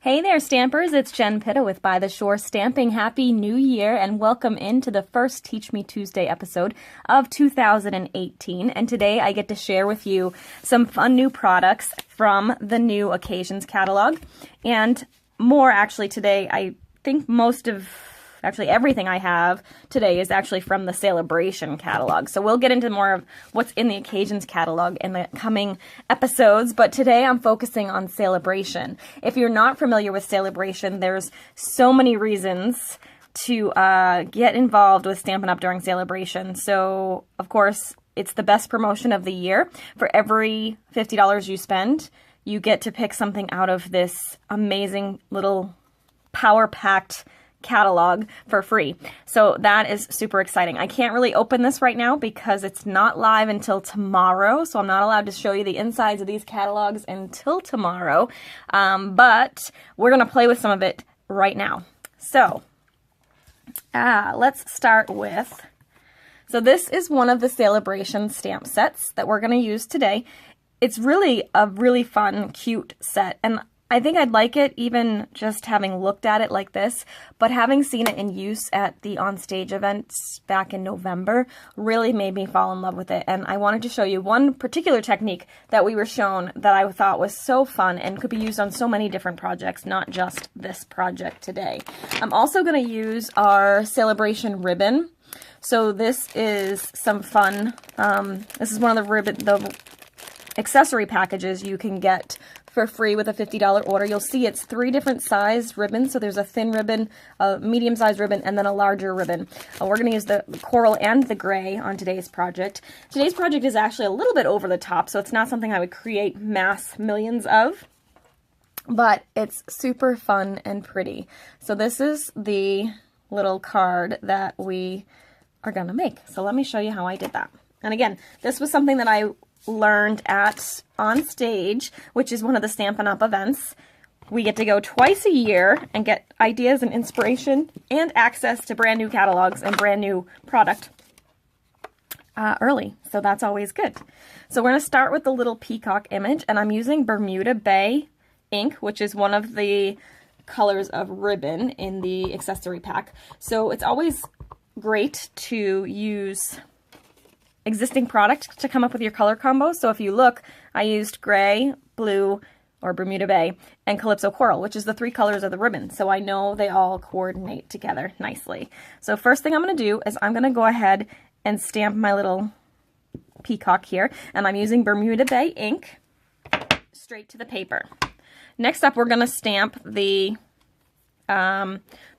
Hey there, Stampers! It's Jen Pitta with By the Shore Stamping. Happy New Year and welcome into the first Teach Me Tuesday episode of 2018. And today I get to share with you some fun new products from the new Occasions catalog. And more actually today, I think everything I have today is actually from the Sale-A-Bration catalog. So we'll get into more of what's in the Occasions catalog in the coming episodes, but today I'm focusing on Sale-A-Bration. If you're not familiar with Sale-A-Bration, there's so many reasons to get involved with Stampin' Up! During Sale-A-Bration. So, of course, it's the best promotion of the year. For every $50 you spend, you get to pick something out of this amazing little power-packed catalog for free. So that is super exciting. I can't really open this right now because it's not live until tomorrow, so I'm not allowed to show you the insides of these catalogs until tomorrow, but we're going to play with some of it right now. So let's start with, so this is one of the Sale-A-Bration stamp sets that we're going to use today. It's really a really fun, cute set, and I think I'd like it even just having looked at it like this, but having seen it in use at the onstage events back in November really made me fall in love with it. And I wanted to show you one particular technique that we were shown that I thought was so fun and could be used on so many different projects, not just this project today. I'm also going to use our Sale-A-Bration ribbon. So this is some fun. This is one of the accessory packages you can get for free with a $50 order. You'll see it's 3 different size ribbons. So there's a thin ribbon, a medium-sized ribbon, and then a larger ribbon. We're going to use the coral and the gray on today's project. Today's project is actually a little bit over the top, so it's not something I would create mass millions of, but it's super fun and pretty. So this is the little card that we are going to make. So let me show you how I did that. And again, this was something that I learned at On Stage, which is one of the Stampin' Up! Events. We get to go twice a year and get ideas and inspiration and access to brand new catalogs and brand new product early. So that's always good. So we're going to start with the little peacock image, and I'm using Bermuda Bay ink, which is one of the colors of ribbon in the accessory pack. So it's always great to use existing product to come up with your color combo. So if you look, I used gray, blue, or Bermuda Bay, and Calypso Coral, which is the 3 colors of the ribbon. So I know they all coordinate together nicely. So first thing I'm going to do is I'm going to go ahead and stamp my little peacock here, and I'm using Bermuda Bay ink straight to the paper. Next up, we're going to stamp the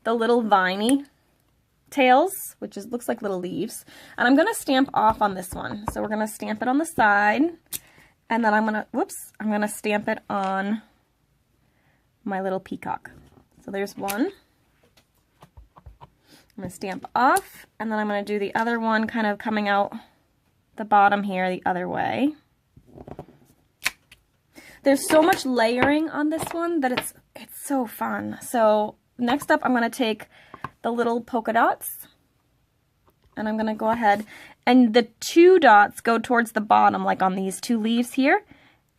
little viney tails, which looks like little leaves, and I'm going to stamp off on this one. So we're going to stamp it on the side, and then I'm going to stamp it on my little peacock. So there's one. I'm going to stamp off, and then I'm going to do the other one kind of coming out the bottom here the other way. There's so much layering on this one that it's so fun. So next up, I'm going to take the little polka dots, and I'm going to go ahead, and the 2 dots go towards the bottom, like on these 2 leaves here,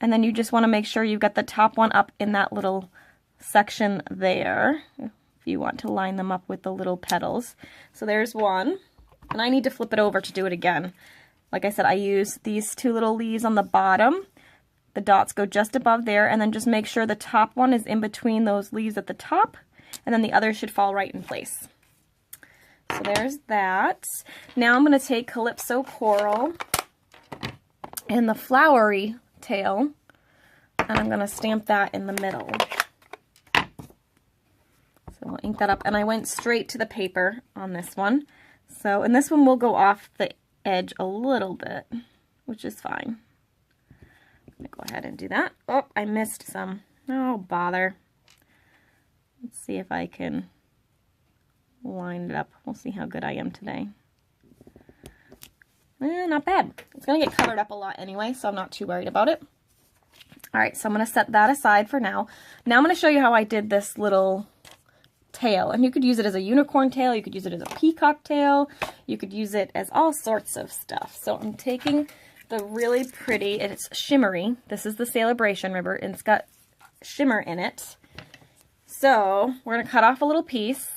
and then you just want to make sure you've got the top one up in that little section there, if you want to line them up with the little petals. So there's one, and I need to flip it over to do it again. Like I said, I use these 2 little leaves on the bottom. The dots go just above there, and then just make sure the top one is in between those leaves at the top, and then the other should fall right in place. So there's that. Now I'm going to take Calypso Coral and the flowery tail, and I'm going to stamp that in the middle. So I'll ink that up, and I went straight to the paper on this one. So, and this one will go off the edge a little bit, which is fine. I'm going to go ahead and do that. Oh, I missed some. Oh, bother. Let's see if I can line it up. We'll see how good I am today. Not bad. It's going to get covered up a lot anyway, so I'm not too worried about it. Alright, so I'm going to set that aside for now. Now I'm going to show you how I did this little tail. And you could use it as a unicorn tail, you could use it as a peacock tail, you could use it as all sorts of stuff. So I'm taking the really pretty, it's shimmery, this is the Sale-A-Bration ribbon, and it's got shimmer in it. So we're going to cut off a little piece.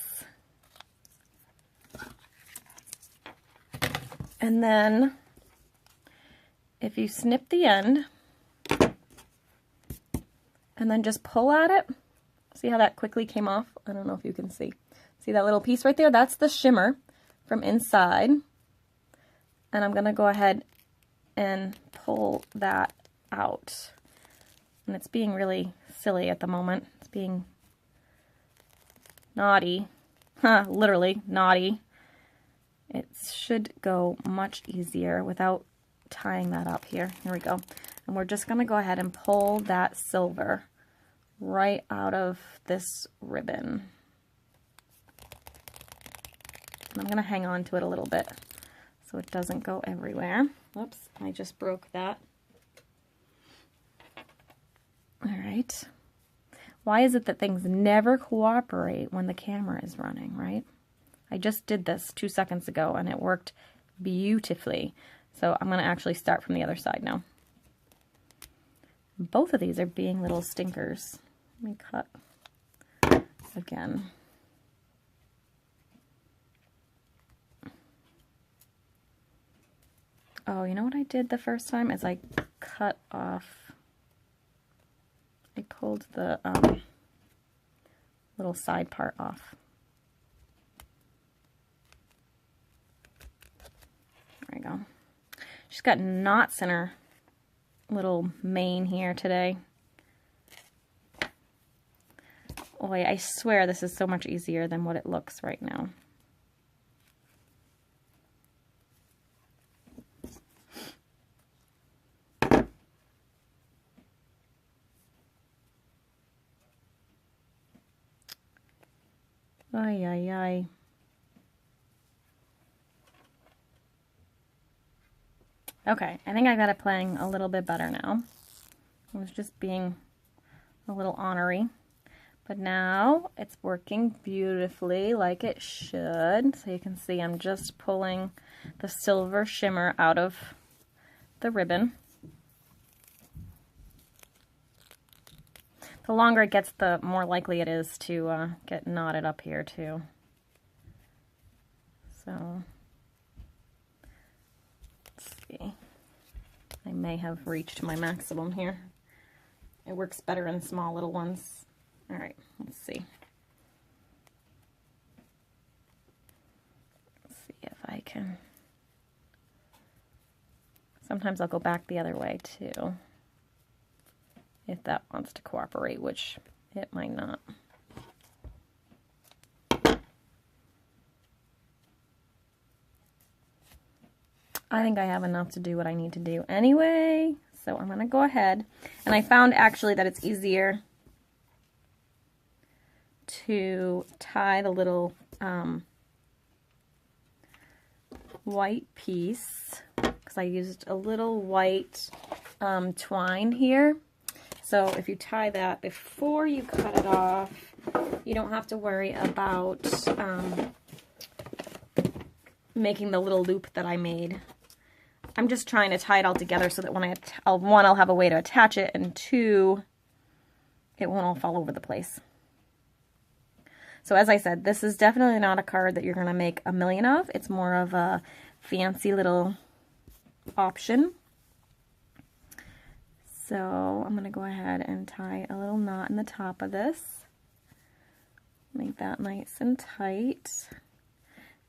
And then if you snip the end and then just pull at it, see how that quickly came off? I don't know if you can see. See that little piece right there? That's the shimmer from inside. And I'm going to go ahead and pull that out. And it's being really silly at the moment. It's being naughty. Literally naughty. It should go much easier without tying that up here. Here we go. And we're just going to go ahead and pull that silver right out of this ribbon. And I'm going to hang on to it a little bit so it doesn't go everywhere. Whoops, I just broke that. All right. Why is it that things never cooperate when the camera is running, right? I just did this 2 seconds ago and it worked beautifully. So I'm going to actually start from the other side now. Both of these are being little stinkers. Let me cut again. Oh, you know what I did the first time is I cut off, I pulled the little side part off. There we go. She's got knots in her little mane here today. Boy, I swear this is so much easier than what it looks right now. Ay, ay, ay. Okay, I think I got it playing a little bit better now. I was just being a little ornery. But now it's working beautifully like it should. So you can see I'm just pulling the silver shimmer out of the ribbon. The longer it gets, the more likely it is to get knotted up here too. So, let's see. I may have reached my maximum here. It works better in small little ones. All right, let's see. Let's see if I can. Sometimes I'll go back the other way too, if that wants to cooperate, which it might not. I think I have enough to do what I need to do anyway, so I'm going to go ahead. And I found actually that it's easier to tie the little white piece, because I used a little white twine here. So if you tie that before you cut it off, you don't have to worry about making the little loop that I made. I'm just trying to tie it all together so that when one, I'll have a way to attach it, and two, it won't all fall over the place. So as I said, this is definitely not a card that you're going to make a million of. It's more of a fancy little option. So I'm going to go ahead and tie a little knot in the top of this. Make that nice and tight.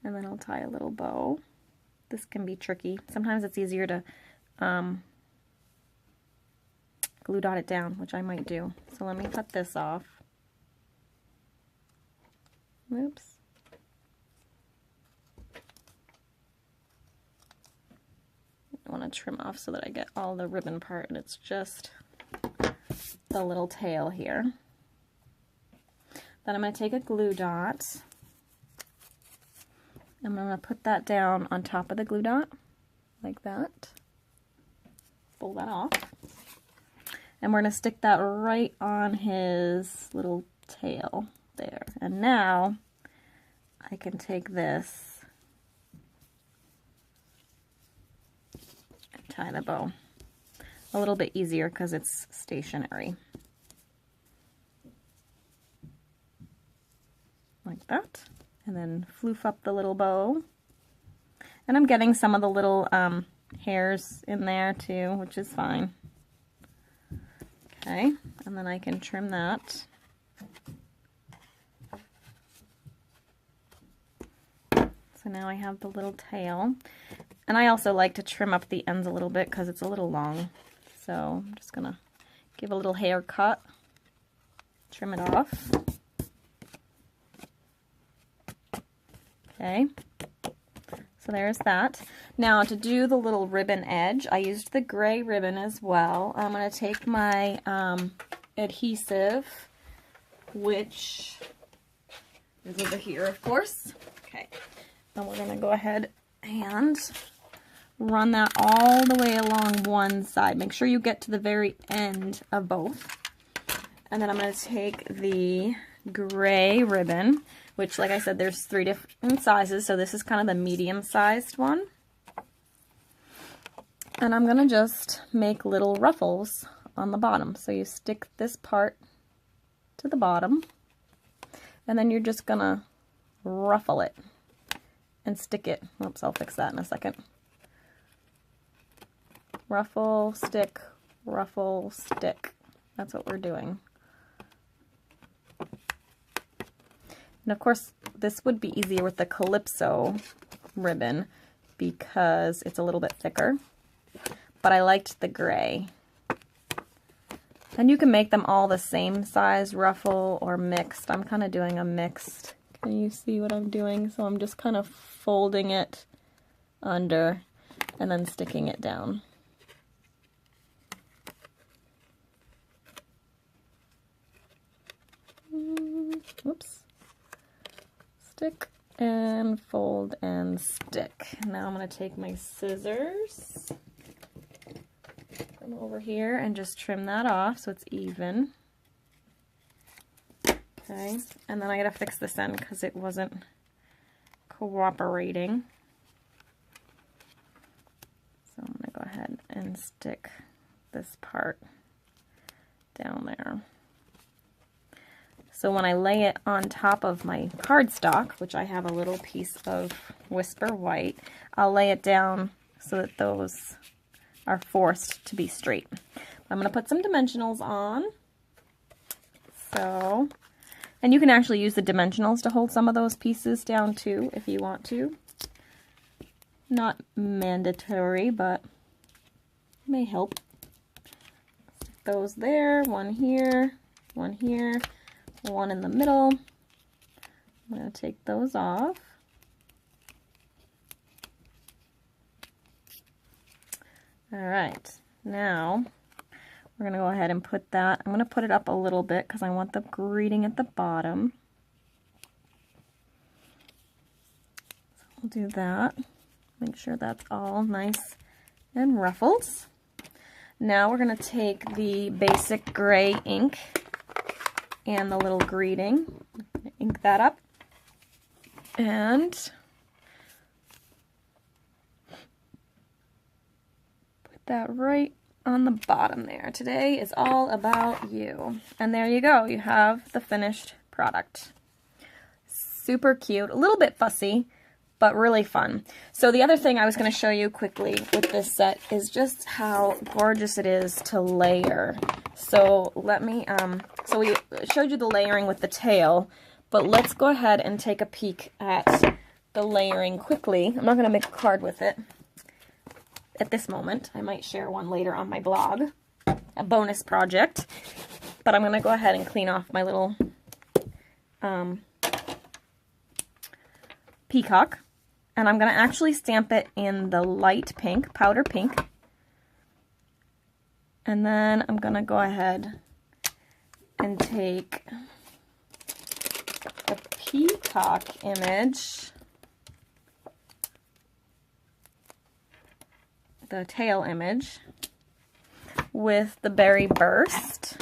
And then I'll tie a little bow. This can be tricky. Sometimes it's easier to glue dot it down, which I might do. So let me cut this off. Oops. I want to trim off so that I get all the ribbon part, and it's just the little tail here. Then I'm going to take a glue dot. I'm going to put that down on top of the glue dot, like that. Pull that off. And we're going to stick that right on his little tail there. And now I can take this and tie the bow. A little bit easier because it's stationary. like that. And then floof up the little bow. And I'm getting some of the little hairs in there too, which is fine. Okay, and then I can trim that. So now I have the little tail. And I also like to trim up the ends a little bit because it's a little long. So I'm just gonna give a little haircut, trim it off. Okay, so there's that. Now to do the little ribbon edge, I used the gray ribbon as well. I'm gonna take my adhesive, which is over here, of course. Okay. And we're going to go ahead and run that all the way along one side. Make sure you get to the very end of both. And then I'm going to take the gray ribbon, which, like I said, there's 3 different sizes, so this is kind of the medium-sized one. And I'm going to just make little ruffles on the bottom. So you stick this part to the bottom, and then you're just going to ruffle it. And stick it. Oops, I'll fix that in a second. Ruffle, stick, ruffle, stick. That's what we're doing. And of course, this would be easier with the Calypso ribbon because it's a little bit thicker. But I liked the gray. And you can make them all the same size ruffle or mixed. I'm kind of doing a mixed. Can you see what I'm doing? So I'm just kind of folding it under and then sticking it down. Oops. Stick and fold and stick. Now I'm going to take my scissors from over here and just trim that off so it's even. Okay, and then I gotta fix this end because it wasn't cooperating. So I'm gonna go ahead and stick this part down there. So when I lay it on top of my cardstock, which I have a little piece of Whisper White, I'll lay it down so that those are forced to be straight. I'm gonna put some dimensionals on. So. And you can actually use the dimensionals to hold some of those pieces down too, if you want to. Not mandatory, but may help. Stick those there, one here, one in the middle. I'm going to take those off. All right, now we're going to go ahead and put that, I'm going to put it up a little bit because I want the greeting at the bottom. So we'll do that. Make sure that's all nice and ruffled. Now we're going to take the basic gray ink and the little greeting, ink that up, and put that right on the bottom there. Today is all about you. And there you go. You have the finished product. Super cute. A little bit fussy, but really fun. So the other thing I was going to show you quickly with this set is just how gorgeous it is to layer. So let me, so we showed you the layering with the tail, but let's go ahead and take a peek at the layering quickly. I'm not going to make a card with it at this moment. I might share one later on my blog, a bonus project, but I'm going to go ahead and clean off my little peacock, and I'm going to actually stamp it in the light pink, powder pink, and then I'm going to go ahead and take the peacock image, the tail image, with the berry burst,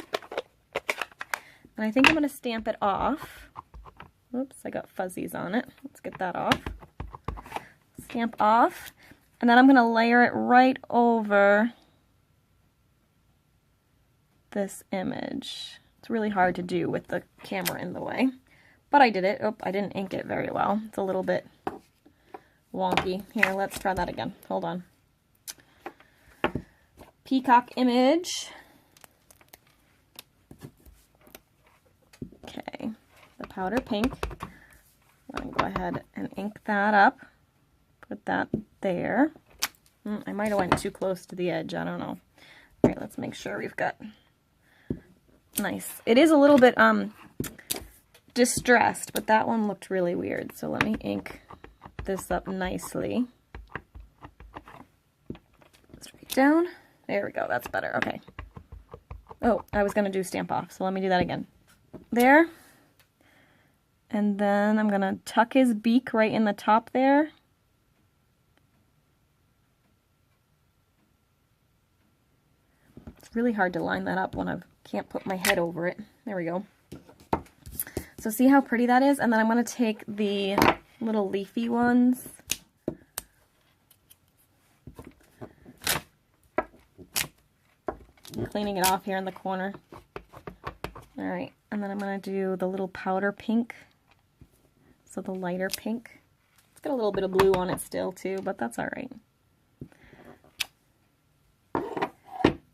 and I think I'm going to stamp it off. Oops, I got fuzzies on it. Let's get that off. Stamp off, and then I'm going to layer it right over this image. It's really hard to do with the camera in the way, but I did it. Oh, I didn't ink it very well. It's a little bit wonky. Here, let's try that again. Hold on. Peacock image. Okay, the powder pink. I'm going to go ahead and ink that up. Put that there. I might have went too close to the edge. I don't know. All right, let's make sure we've got nice. It is a little bit distressed, but that one looked really weird. So let me ink this up nicely. Straight down. There we go. That's better. Okay. Oh, I was going to do stamp off, so let me do that again. There. And then I'm going to tuck his beak right in the top there. It's really hard to line that up when I can't put my head over it. There we go. So see how pretty that is? And then I'm going to take the little leafy ones. I'm cleaning it off here in the corner. All right, and then I'm going to do the little powder pink. So the lighter pink. It's got a little bit of blue on it still too, but that's all right.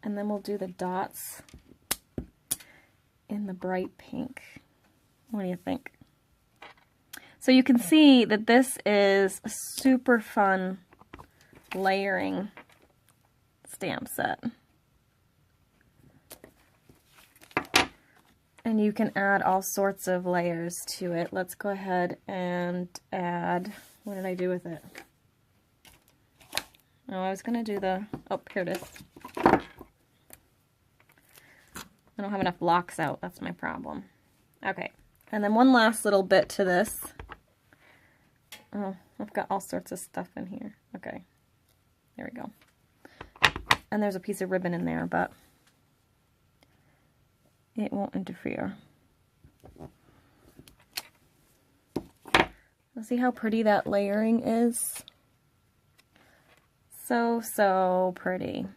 And then we'll do the dots in the bright pink. What do you think? So you can see that this is a super fun layering stamp set. And you can add all sorts of layers to it. Let's go ahead and add, what did I do with it? Oh, I was going to do the, oh, here it is. I don't have enough blocks out, that's my problem. Okay, and then one last little bit to this. Oh, I've got all sorts of stuff in here. Okay, there we go. And there's a piece of ribbon in there, but it won't interfere. See how pretty that layering is? So pretty.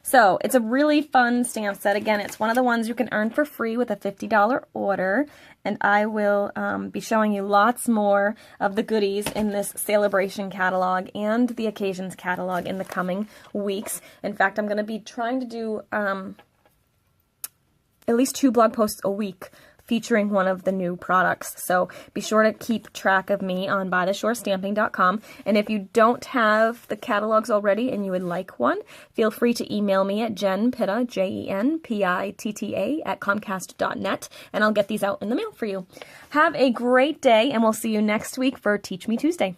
So it's a really fun stamp set. Again, it's one of the ones you can earn for free with a $50 order. And I will be showing you lots more of the goodies in this Sale-A-Bration catalog and the Occasions catalog in the coming weeks. In fact, I'm going to be trying to do at least 2 blog posts a week featuring one of the new products. So be sure to keep track of me on bytheshorestamping.com. And if you don't have the catalogs already and you would like one, feel free to email me at jenpitta, JENPITTA @comcast.net, and I'll get these out in the mail for you. Have a great day, and we'll see you next week for Teach Me Tuesday.